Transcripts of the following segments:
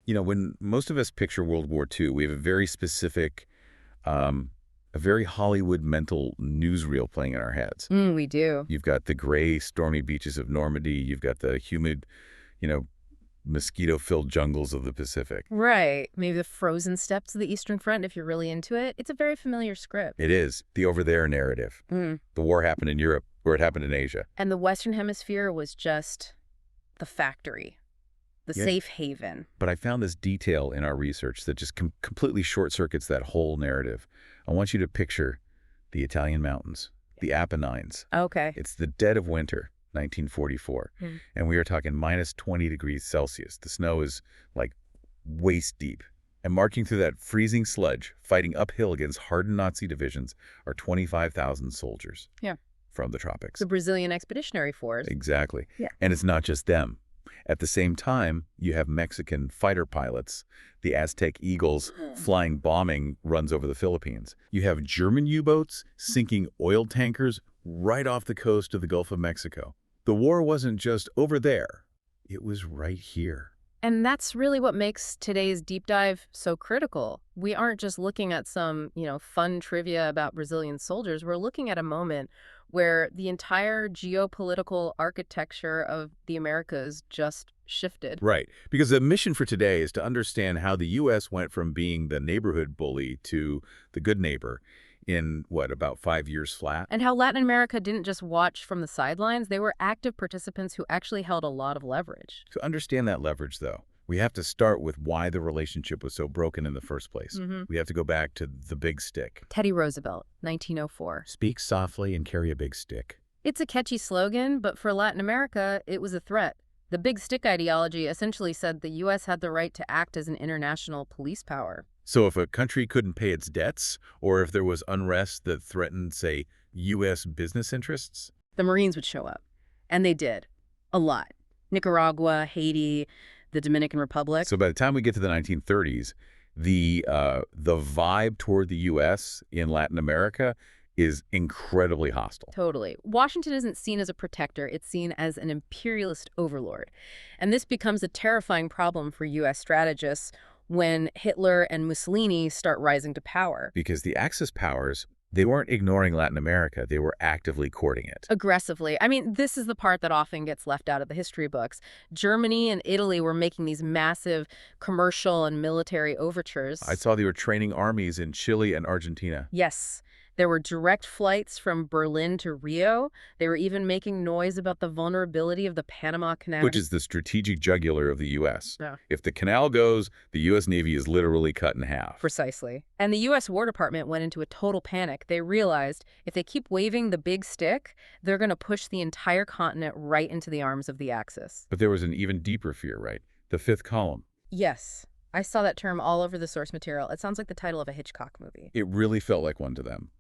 When most of us picture World War II, we have a very specific, a very Hollywood mental newsreel playing in our heads. We do. You've got the gray, stormy beaches of Normandy. You've got the humid, you know, mosquito-filled jungles of the Pacific. Right. Maybe the frozen steppes of the Eastern Front, if you're really into it. It's a very familiar script. It is the over-there narrative. The war happened in Europe, or it happened in Asia. And the Western Hemisphere was just the factory, the safe haven. But I found this detail in our research that just completely short-circuits that whole narrative. I want you to picture the Italian mountains, the Apennines. Okay. It's the dead of winter, 1944, and we are talking minus 20 degrees Celsius. The snow is like waist deep. And marching through that freezing sludge, fighting uphill against hardened Nazi divisions, are 25,000 soldiers. Yeah. From the tropics. The Brazilian Expeditionary Force. Exactly. Yeah. And it's not just them. At the same time, you have Mexican fighter pilots, the Aztec Eagles flying bombing runs over the Philippines. You have German U-boats sinking oil tankers right off the coast of the Gulf of Mexico. The war wasn't just over there. It was right here. And that's really what makes today's deep dive so critical. We aren't just looking at some, fun trivia about Brazilian soldiers. We're looking at a moment where the entire geopolitical architecture of the Americas just shifted. Right. Because the mission for today is to understand how the U.S. went from being the neighborhood bully to the good neighbor in, about 5 years flat? And how Latin America didn't just watch from the sidelines. They were active participants who actually held a lot of leverage. To understand that leverage, though, we have to start with why the relationship was so broken in the first place. We have to go back to the big stick. Teddy Roosevelt, 1904. Speak softly and carry a big stick. It's a catchy slogan, but for Latin America, it was a threat. The big stick ideology essentially said the U.S. had the right to act as an international police power. So if a country couldn't pay its debts, or if there was unrest that threatened, say, U.S. business interests, the Marines would show up. And they did. A lot. Nicaragua, Haiti, the Dominican Republic. So by the time we get to the 1930s, the vibe toward the U.S. in Latin America is incredibly hostile. Totally. Washington isn't seen as a protector. It's seen as an imperialist overlord. And this becomes a terrifying problem for U.S. strategists when Hitler and Mussolini start rising to power. Because the Axis powers, they weren't ignoring Latin America. They were actively courting it. Aggressively. I mean, this is the part that often gets left out of the history books. Germany and Italy were making these massive commercial and military overtures. I saw they were training armies in Chile and Argentina. Yes. There were direct flights from Berlin to Rio. They were even making noise about the vulnerability of the Panama Canal. Which is the strategic jugular of the U.S. Yeah. If the canal goes, the U.S. Navy is literally cut in half. Precisely. And the U.S. War Department went into a total panic. They realized if they keep waving the big stick, they're going to push the entire continent right into the arms of the Axis. But there was an even deeper fear, right? The fifth column. Yes. I saw that term all over the source material. It sounds like the title of a Hitchcock movie. It really felt like one to them.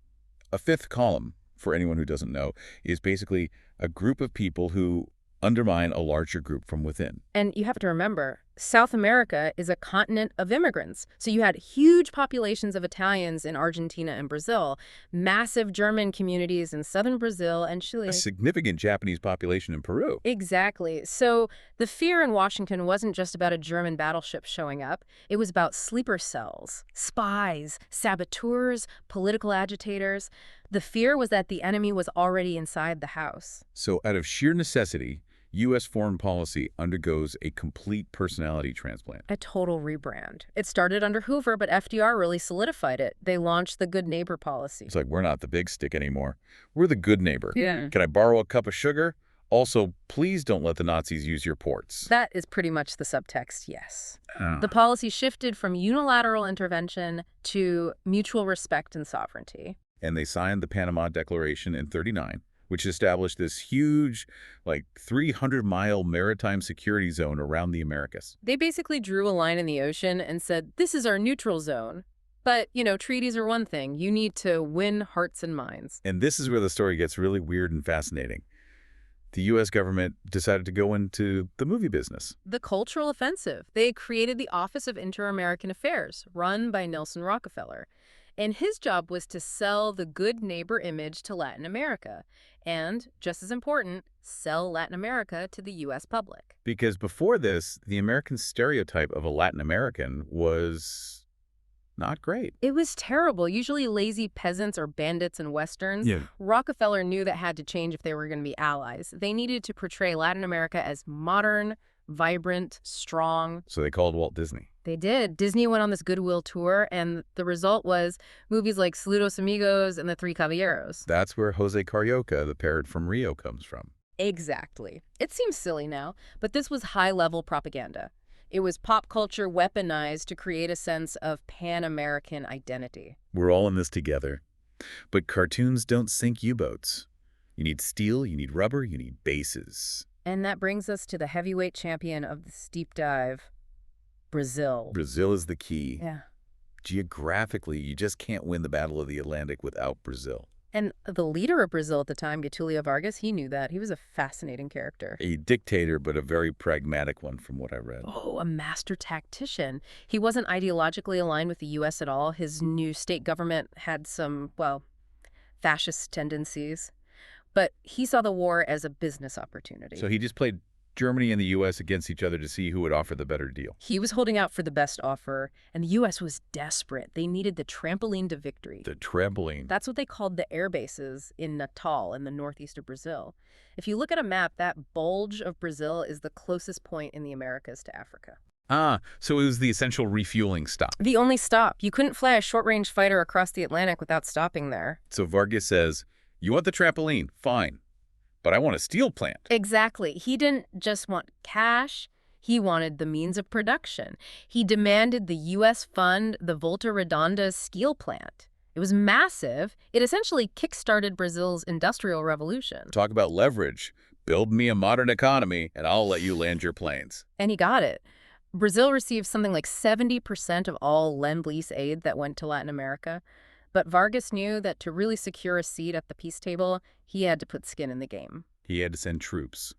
A fifth column, for anyone who doesn't know, is basically a group of people who undermine a larger group from within. And you have to remember, South America is a continent of immigrants. So you had huge populations of Italians in Argentina and Brazil, massive German communities in southern Brazil and Chile. A significant Japanese population in Peru. Exactly. So the fear in Washington wasn't just about a German battleship showing up. It was about sleeper cells, spies, saboteurs, political agitators. The fear was that the enemy was already inside the house. So out of sheer necessity, U.S. foreign policy undergoes a complete personality transplant. A total rebrand. It started under Hoover, but FDR really solidified it. They launched the good neighbor policy. It's like, we're not the big stick anymore. We're the good neighbor. Yeah. Can I borrow a cup of sugar? Also, please don't let the Nazis use your ports. That is pretty much the subtext, yes. The policy shifted from unilateral intervention to mutual respect and sovereignty. And they signed the Panama Declaration in '39, which established this huge, 300-mile maritime security zone around the Americas. They basically drew a line in the ocean and said, this is our neutral zone. But, treaties are one thing. You need to win hearts and minds. And this is where the story gets really weird and fascinating. The U.S. government decided to go into the movie business. The cultural offensive. They created the Office of Inter-American Affairs, run by Nelson Rockefeller. And his job was to sell the good neighbor image to Latin America. And, just as important, sell Latin America to the U.S. public. Because before this, the American stereotype of a Latin American was not great. It was terrible, usually lazy peasants or bandits in Westerns. Yeah. Rockefeller knew that had to change if they were going to be allies. They needed to portray Latin America as modern, vibrant, strong. So they called Walt Disney. They did. Disney went on this goodwill tour, and the result was movies like Saludos Amigos and The Three Caballeros. That's where Jose Carioca, the parrot from Rio, comes from. Exactly. It seems silly now, but this was high-level propaganda. It was pop culture weaponized to create a sense of Pan-American identity. We're all in this together. But cartoons don't sink U-boats. You need steel, you need rubber, you need bases. And that brings us to the heavyweight champion of the steep dive, Brazil. Brazil is the key. Yeah. Geographically, you just can't win the Battle of the Atlantic without Brazil. And the leader of Brazil at the time, Getulio Vargas, he knew that. He was a fascinating character. A dictator, but a very pragmatic one from what I read. Oh, a master tactician. He wasn't ideologically aligned with the U.S. at all. His new state government had some, well, fascist tendencies. But he saw the war as a business opportunity. So he just played Germany and the U.S. against each other to see who would offer the better deal. He was holding out for the best offer, and the U.S. was desperate. They needed the trampoline to victory. The trampoline. That's what they called the air bases in Natal in the northeast of Brazil. If you look at a map, that bulge of Brazil is the closest point in the Americas to Africa. Ah, so it was the essential refueling stop. The only stop. You couldn't fly a short-range fighter across the Atlantic without stopping there. So Vargas says, you want the trampoline? Fine. But I want a steel plant. Exactly. He didn't just want cash. He wanted the means of production. He demanded the U.S. fund the Volta Redonda steel plant. It was massive. It essentially kick-started Brazil's industrial revolution. Talk about leverage. Build me a modern economy, and I'll let you land your planes. And he got it. Brazil received something like 70% of all Lend-Lease aid that went to Latin America. But Vargas knew that to really secure a seat at the peace table, he had to put skin in the game. He had to send troops,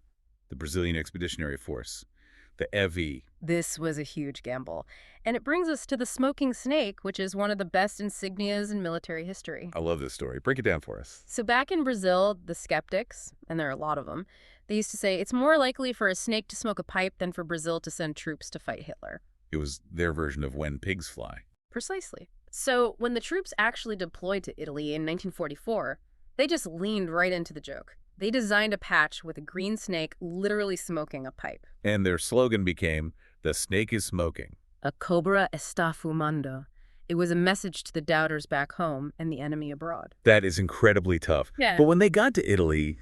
the Brazilian Expeditionary Force, the EVI. This was a huge gamble. And it brings us to the smoking snake, which is one of the best insignias in military history. I love this story. Break it down for us. So back in Brazil, the skeptics, and there are a lot of them, they used to say it's more likely for a snake to smoke a pipe than for Brazil to send troops to fight Hitler. It was their version of when pigs fly. Precisely. So when the troops actually deployed to Italy in 1944, they just leaned right into the joke. They designed a patch with a green snake literally smoking a pipe. And their slogan became, the snake is smoking. A cobra está fumando. It was a message to the doubters back home and the enemy abroad. That is incredibly tough. Yeah. But when they got to Italy,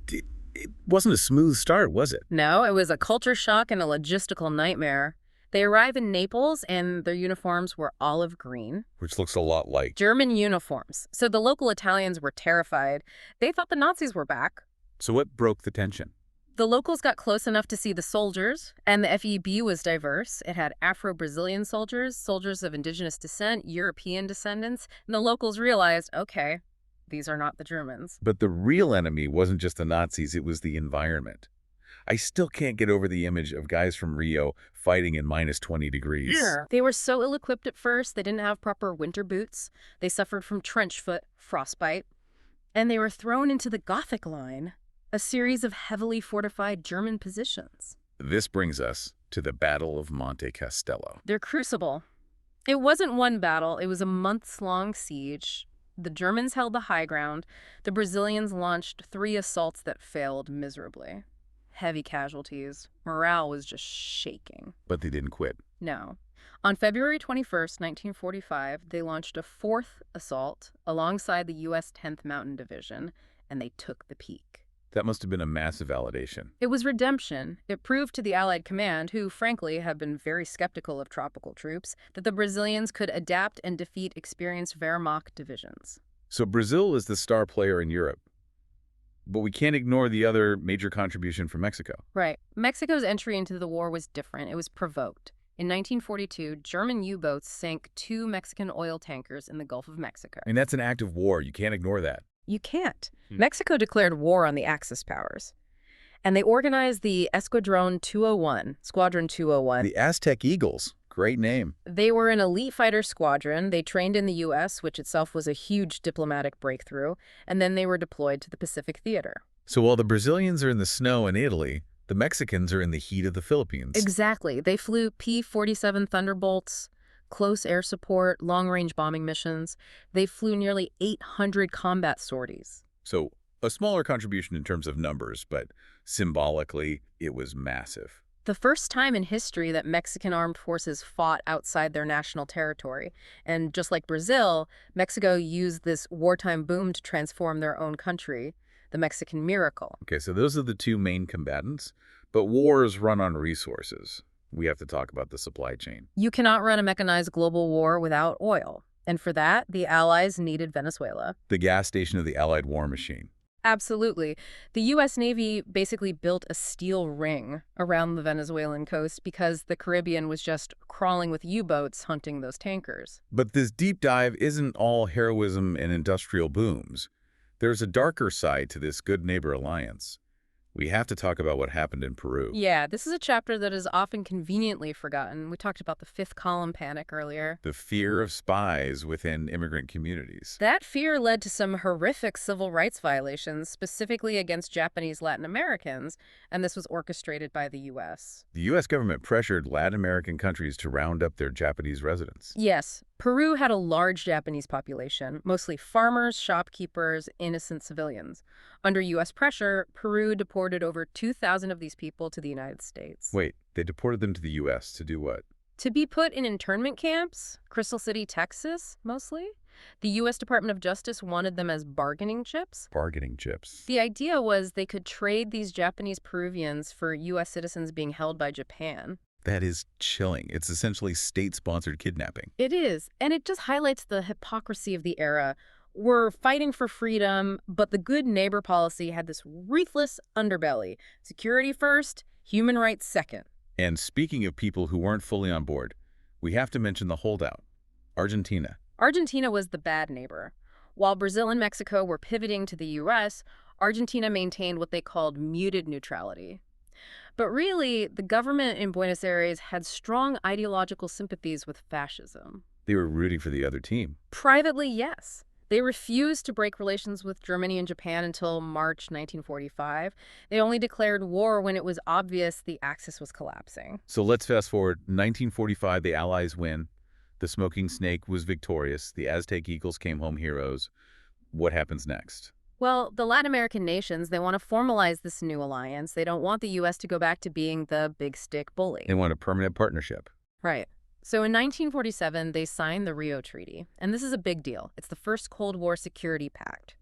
it wasn't a smooth start, was it? No, it was a culture shock and a logistical nightmare. They arrive in Naples, and their uniforms were olive green. Which looks a lot like German uniforms. So the local Italians were terrified. They thought the Nazis were back. So what broke the tension? The locals got close enough to see the soldiers, and the FEB was diverse. It had Afro-Brazilian soldiers, soldiers of indigenous descent, European descendants, and the locals realized, okay, these are not the Germans. But the real enemy wasn't just the Nazis, it was the environment. I still can't get over the image of guys from Rio fighting in minus 20 degrees. Yeah. They were so ill-equipped at first, they didn't have proper winter boots. They suffered from trench foot, frostbite, and they were thrown into the Gothic Line, a series of heavily fortified German positions. This brings us to the Battle of Monte Castello. Their crucible. It wasn't one battle, it was a months-long siege. The Germans held the high ground. The Brazilians launched 3 assaults that failed miserably. Heavy casualties. Morale was just shaking. But they didn't quit. No. On February 21st, 1945, they launched a 4th assault alongside the U.S. 10th Mountain Division, and they took the peak. That must have been a massive validation. It was redemption. It proved to the Allied command, who frankly had been very skeptical of tropical troops, that the Brazilians could adapt and defeat experienced Wehrmacht divisions. So Brazil is the star player in Europe. But we can't ignore the other major contribution from Mexico. Right. Mexico's entry into the war was different. It was provoked. In 1942, German U-boats sank 2 Mexican oil tankers in the Gulf of Mexico. I mean, that's an act of war. You can't ignore that. You can't. Mexico declared war on the Axis powers. And they organized the Squadron 201. The Aztec Eagles. Great name. They were an elite fighter squadron. They trained in the U.S., which itself was a huge diplomatic breakthrough, and then they were deployed to the Pacific Theater. So while the Brazilians are in the snow in Italy, the Mexicans are in the heat of the Philippines. Exactly. They flew P-47 Thunderbolts, close air support, long-range bombing missions. They flew nearly 800 combat sorties. So a smaller contribution in terms of numbers, but symbolically, it was massive. The first time in history that Mexican armed forces fought outside their national territory. And just like Brazil, Mexico used this wartime boom to transform their own country, the Mexican miracle. Okay, so those are the two main combatants, but wars run on resources. We have to talk about the supply chain. You cannot run a mechanized global war without oil. And for that, the Allies needed Venezuela. The gas station of the Allied war machine. Absolutely. The U.S. Navy basically built a steel ring around the Venezuelan coast because the Caribbean was just crawling with U-boats hunting those tankers. But this deep dive isn't all heroism and industrial booms. There's a darker side to this good neighbor alliance. We have to talk about what happened in Peru. Yeah, this is a chapter that is often conveniently forgotten. We talked about the fifth column panic earlier. The fear of spies within immigrant communities. That fear led to some horrific civil rights violations, specifically against Japanese Latin Americans, and this was orchestrated by the U.S. The U.S. government pressured Latin American countries to round up their Japanese residents. Yes, Peru had a large Japanese population, mostly farmers, shopkeepers, innocent civilians. Under U.S. pressure, Peru deported over 2,000 of these people to the United States. Wait, they deported them to the U.S. to do what? To be put in internment camps, Crystal City, Texas, mostly. The U.S. Department of Justice wanted them as bargaining chips. Bargaining chips. The idea was they could trade these Japanese Peruvians for U.S. citizens being held by Japan. That is chilling. It's essentially state-sponsored kidnapping. It is, and it just highlights the hypocrisy of the era. We're fighting for freedom, but the good neighbor policy had this ruthless underbelly. Security first, human rights second. And speaking of people who weren't fully on board, we have to mention the holdout, Argentina. Argentina was the bad neighbor. While Brazil and Mexico were pivoting to the U.S., Argentina maintained what they called muted neutrality. But really, the government in Buenos Aires had strong ideological sympathies with fascism. They were rooting for the other team. Privately, yes. They refused to break relations with Germany and Japan until March 1945. They only declared war when it was obvious the Axis was collapsing. So let's fast forward. 1945, the Allies win. The smoking snake was victorious. The Aztec Eagles came home heroes. What happens next? Well, the Latin American nations, they want to formalize this new alliance. They don't want the U.S. to go back to being the big stick bully. They want a permanent partnership. Right. So in 1947, they signed the Rio Treaty, and this is a big deal. It's the first Cold War security pact.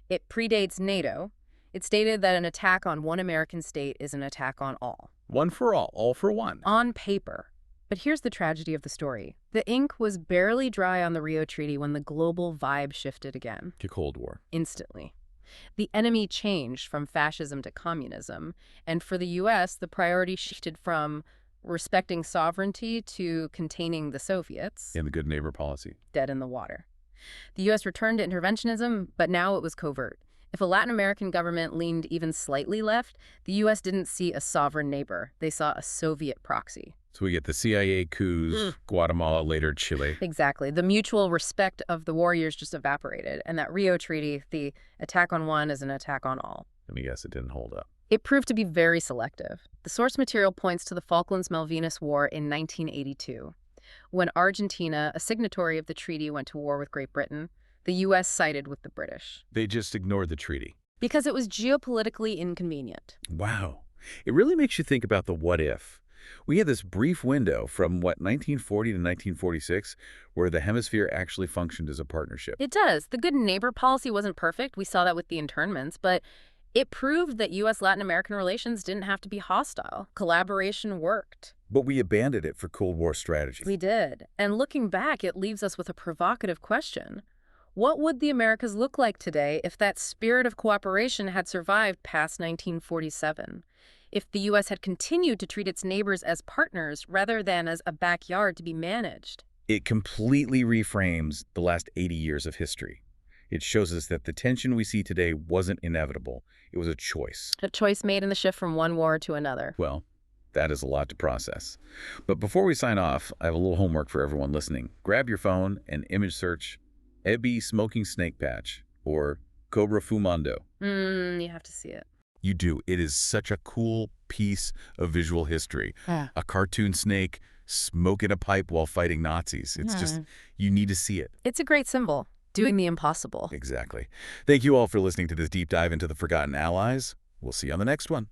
It predates NATO. It stated that an attack on one American state is an attack on all. One for all for one. On paper. But here's the tragedy of the story. The ink was barely dry on the Rio Treaty when the global vibe shifted again. To Cold War. Instantly. The enemy changed from fascism to communism, and for the U.S., the priority shifted from respecting sovereignty to containing the Soviets. In the good neighbor policy. Dead in the water. The U.S. returned to interventionism, but now it was covert. If a Latin American government leaned even slightly left, the U.S. didn't see a sovereign neighbor. They saw a Soviet proxy. So we get the CIA coups, Guatemala, later Chile. Exactly. The mutual respect of the warriors just evaporated. And that Rio Treaty, the attack on one is an attack on all. Let me guess, it didn't hold up. It proved to be very selective. The source material points to the Falklands-Malvinas War in 1982. When Argentina, a signatory of the treaty, went to war with Great Britain, the U.S. sided with the British. They just ignored the treaty. Because it was geopolitically inconvenient. Wow. It really makes you think about the what if. We had this brief window from, 1940 to 1946, where the hemisphere actually functioned as a partnership. It does. The good neighbor policy wasn't perfect. We saw that with the internments, but it proved that U.S.-Latin American relations didn't have to be hostile. Collaboration worked. But we abandoned it for Cold War strategy. We did. And looking back, it leaves us with a provocative question. What would the Americas look like today if that spirit of cooperation had survived past 1947? If the U.S. had continued to treat its neighbors as partners rather than as a backyard to be managed? It completely reframes the last 80 years of history. It shows us that the tension we see today wasn't inevitable. It was a choice. A choice made in the shift from one war to another. Well, That is a lot to process. But before we sign off, I have a little homework for everyone listening. Grab your phone and image search Ebi smoking snake patch or Cobra fumando. You have to see it. You do. It is such a cool piece of visual history. Yeah. A cartoon snake smoking a pipe while fighting Nazis. It's just, you need to see it. It's a great symbol, doing the impossible. Exactly. Thank you all for listening to this deep dive into the Forgotten Allies. We'll see you on the next one.